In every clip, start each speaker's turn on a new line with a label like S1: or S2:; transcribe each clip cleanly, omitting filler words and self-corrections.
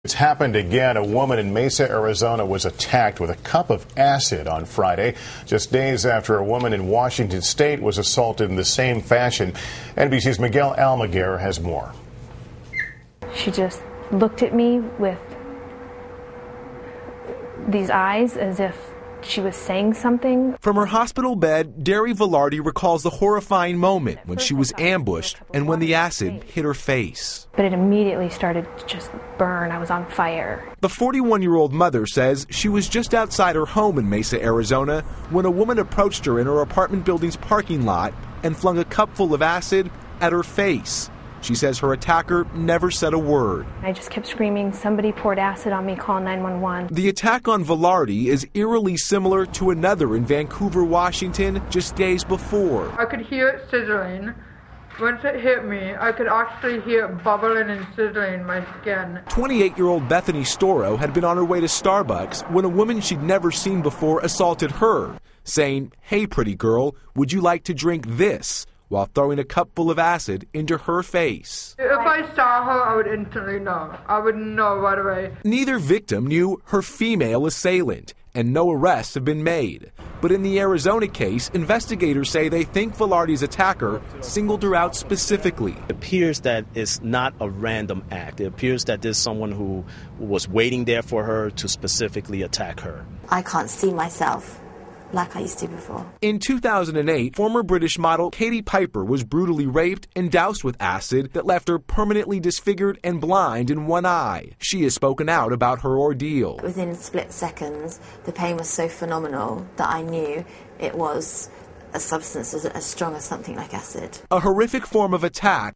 S1: It's happened again. A woman in Mesa, Arizona was attacked with a cup of acid on Friday, just days after a woman in Washington state was assaulted in the same fashion. NBC's Miguel Almaguer has more.
S2: She just looked at me with these eyes as if she was saying something.
S3: From her hospital bed, Derry Velarde recalls the horrifying moment when she was ambushed and when the acid hit her face.
S2: But it immediately started to just burn. I was on fire.
S3: The 41-year-old mother says she was just outside her home in Mesa, Arizona, when a woman approached her in her apartment building's parking lot and flung a cup full of acid at her face. She says her attacker never said a word.
S2: I just kept screaming, "Somebody poured acid on me, call 911.
S3: The attack on Velarde is eerily similar to another in Vancouver, Washington, just days before.
S4: I could hear it sizzling. Once it hit me, I could actually hear it bubbling and sizzling my skin.
S3: 28-year-old Bethany Storrow had been on her way to Starbucks when a woman she'd never seen before assaulted her, saying, "Hey, pretty girl, would you like to drink this?" while throwing a cup full of acid into her face.
S4: If I saw her, I would instantly know. I would know right away.
S3: Neither victim knew her female assailant, and no arrests have been made. But in the Arizona case, investigators say they think Velarde's attacker singled her out specifically.
S5: It appears that it's not a random act. It appears that there's someone who was waiting there for her to specifically attack her.
S6: I can't see myself like I used to before.
S3: In 2008, former British model Katie Piper was brutally raped and doused with acid that left her permanently disfigured and blind in one eye. She has spoken out about her ordeal.
S6: Within split seconds, the pain was so phenomenal that I knew it was a substance as strong as something like acid.
S3: A horrific form of attack,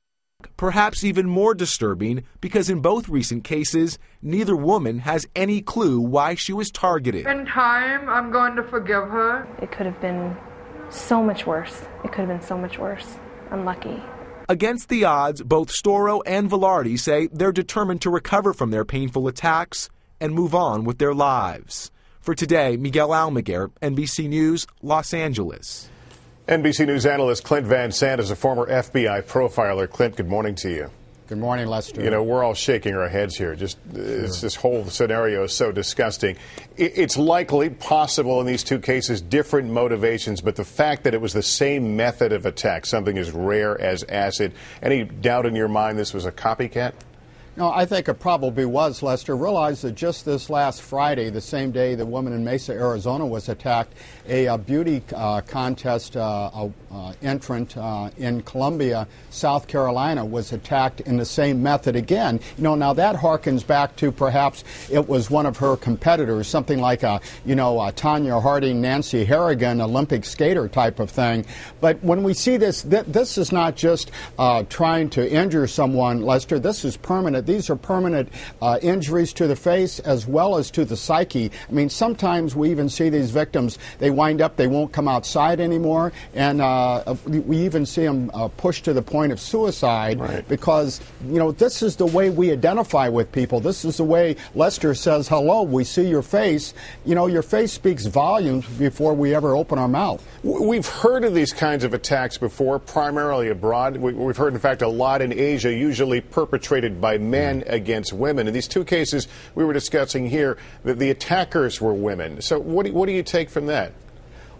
S3: perhaps even more disturbing because in both recent cases, neither woman has any clue why she was targeted.
S4: In time, I'm going to forgive her.
S2: It could have been so much worse. It could have been so much worse. I'm lucky.
S3: Against the odds, both Storrow and Velarde say they're determined to recover from their painful attacks and move on with their lives. For today, Miguel Almaguer, NBC News, Los Angeles.
S1: NBC News analyst Clint Van Sant is a former FBI profiler. Clint, good morning to you.
S7: Good morning, Lester.
S1: You know, we're all shaking our heads here. Just this whole scenario is so disgusting. It's likely possible in these two cases, different motivations, but the fact that it was the same method of attack, something as rare as acid, any doubt in your mind this was a copycat?
S7: No, I think it probably was, Lester. Realize that just this last Friday, the same day the woman in Mesa, Arizona was attacked, a beauty contest entrant in Columbia, South Carolina, was attacked in the same method again. You know, now that harkens back to perhaps it was one of her competitors, something like Tanya Harding, Nancy Harrigan, Olympic skater type of thing. But when we see this, this is not just trying to injure someone, Lester. This is permanent. These are permanent injuries to the face as well as to the psyche. I mean, sometimes we even see these victims, they wind up, they won't come outside anymore, and we even see them pushed to the point of suicide.
S1: Right.
S7: Because, you know, this is the way we identify with people. This is the way Lester says, hello, we see your face. You know, your face speaks volumes before we ever open our mouth.
S1: We've heard of these kinds of attacks before, primarily abroad. We've heard, in fact, a lot in Asia, usually perpetrated by men against women. In these two cases we were discussing here, that the attackers were women. So what do you take from that?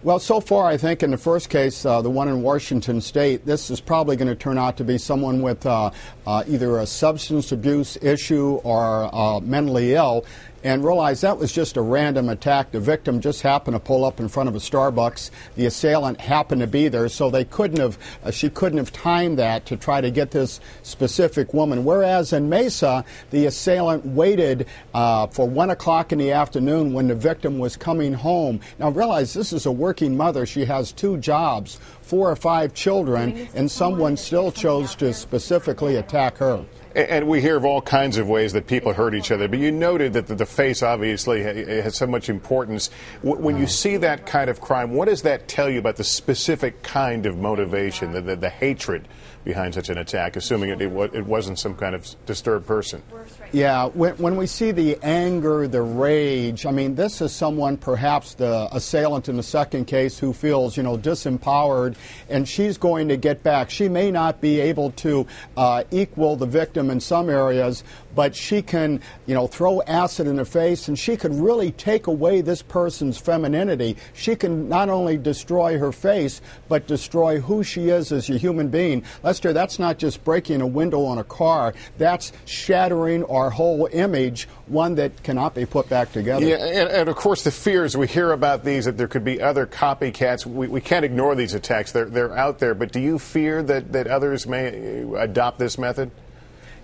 S7: Well, so far, I think in the first case, the one in Washington State, this is probably going to turn out to be someone with either a substance abuse issue or mentally ill. And realize that was just a random attack. The victim just happened to pull up in front of a Starbucks. The assailant happened to be there, so they couldn't have. She couldn't have timed that to try to get this specific woman. Whereas in Mesa, the assailant waited for 1 o'clock in the afternoon when the victim was coming home. Now realize this is a working mother. She has 2 jobs, 4 or 5 children, and someone still chose to specifically attack her.
S1: And we hear of all kinds of ways that people hurt each other, but you noted that the face obviously has so much importance. When you see that kind of crime, what does that tell you about the specific kind of motivation, the hatred behind such an attack, assuming it wasn't some kind of disturbed person?
S7: Yeah, when we see the anger, the rage, I mean, this is someone, perhaps the assailant in the second case, who feels, disempowered, and she's going to get back. She may not be able to equal the victim them in some areas, but she can, throw acid in the face, and she could really take away this person's femininity. She can not only destroy her face, but destroy who she is as a human being. Lester, that's not just breaking a window on a car. That's shattering our whole image, one that cannot be put back together.
S1: Yeah, and of course the fears we hear about these, that there could be other copycats. We can't ignore these attacks. They're out there. But do you fear that others may adopt this method?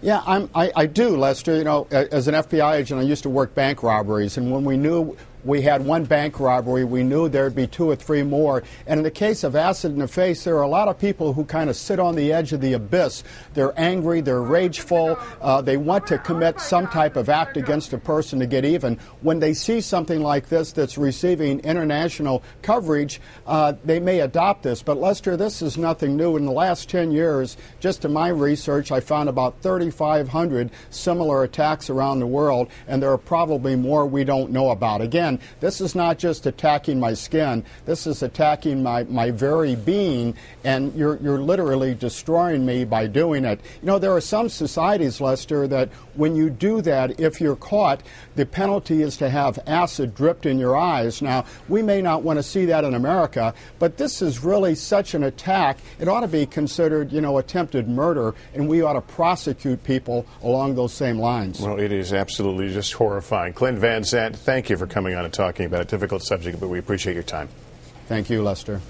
S7: Yeah, I do, Lester. As an FBI agent, I used to work bank robberies, and when we knew we had one bank robbery, we knew there'd be 2 or 3 more. And in the case of acid in the face, there are a lot of people who kind of sit on the edge of the abyss. They're angry, they're rageful, they want to commit some type of act against a person to get even. When they see something like this that's receiving international coverage, they may adopt this. But Lester, this is nothing new. In the last 10 years, just in my research, I found about 3,500 similar attacks around the world, and there are probably more we don't know about. Again, this is not just attacking my skin. This is attacking my very being, and you're literally destroying me by doing it. There are some societies, Lester, that when you do that, if you're caught, the penalty is to have acid dripped in your eyes. Now, we may not want to see that in America, but this is really such an attack. It ought to be considered, attempted murder, and we ought to prosecute people along those same lines.
S1: Well, it is absolutely just horrifying. Clint Van Zandt, thank you for coming on and talking about a difficult subject, but we appreciate your time.
S7: Thank you, Lester.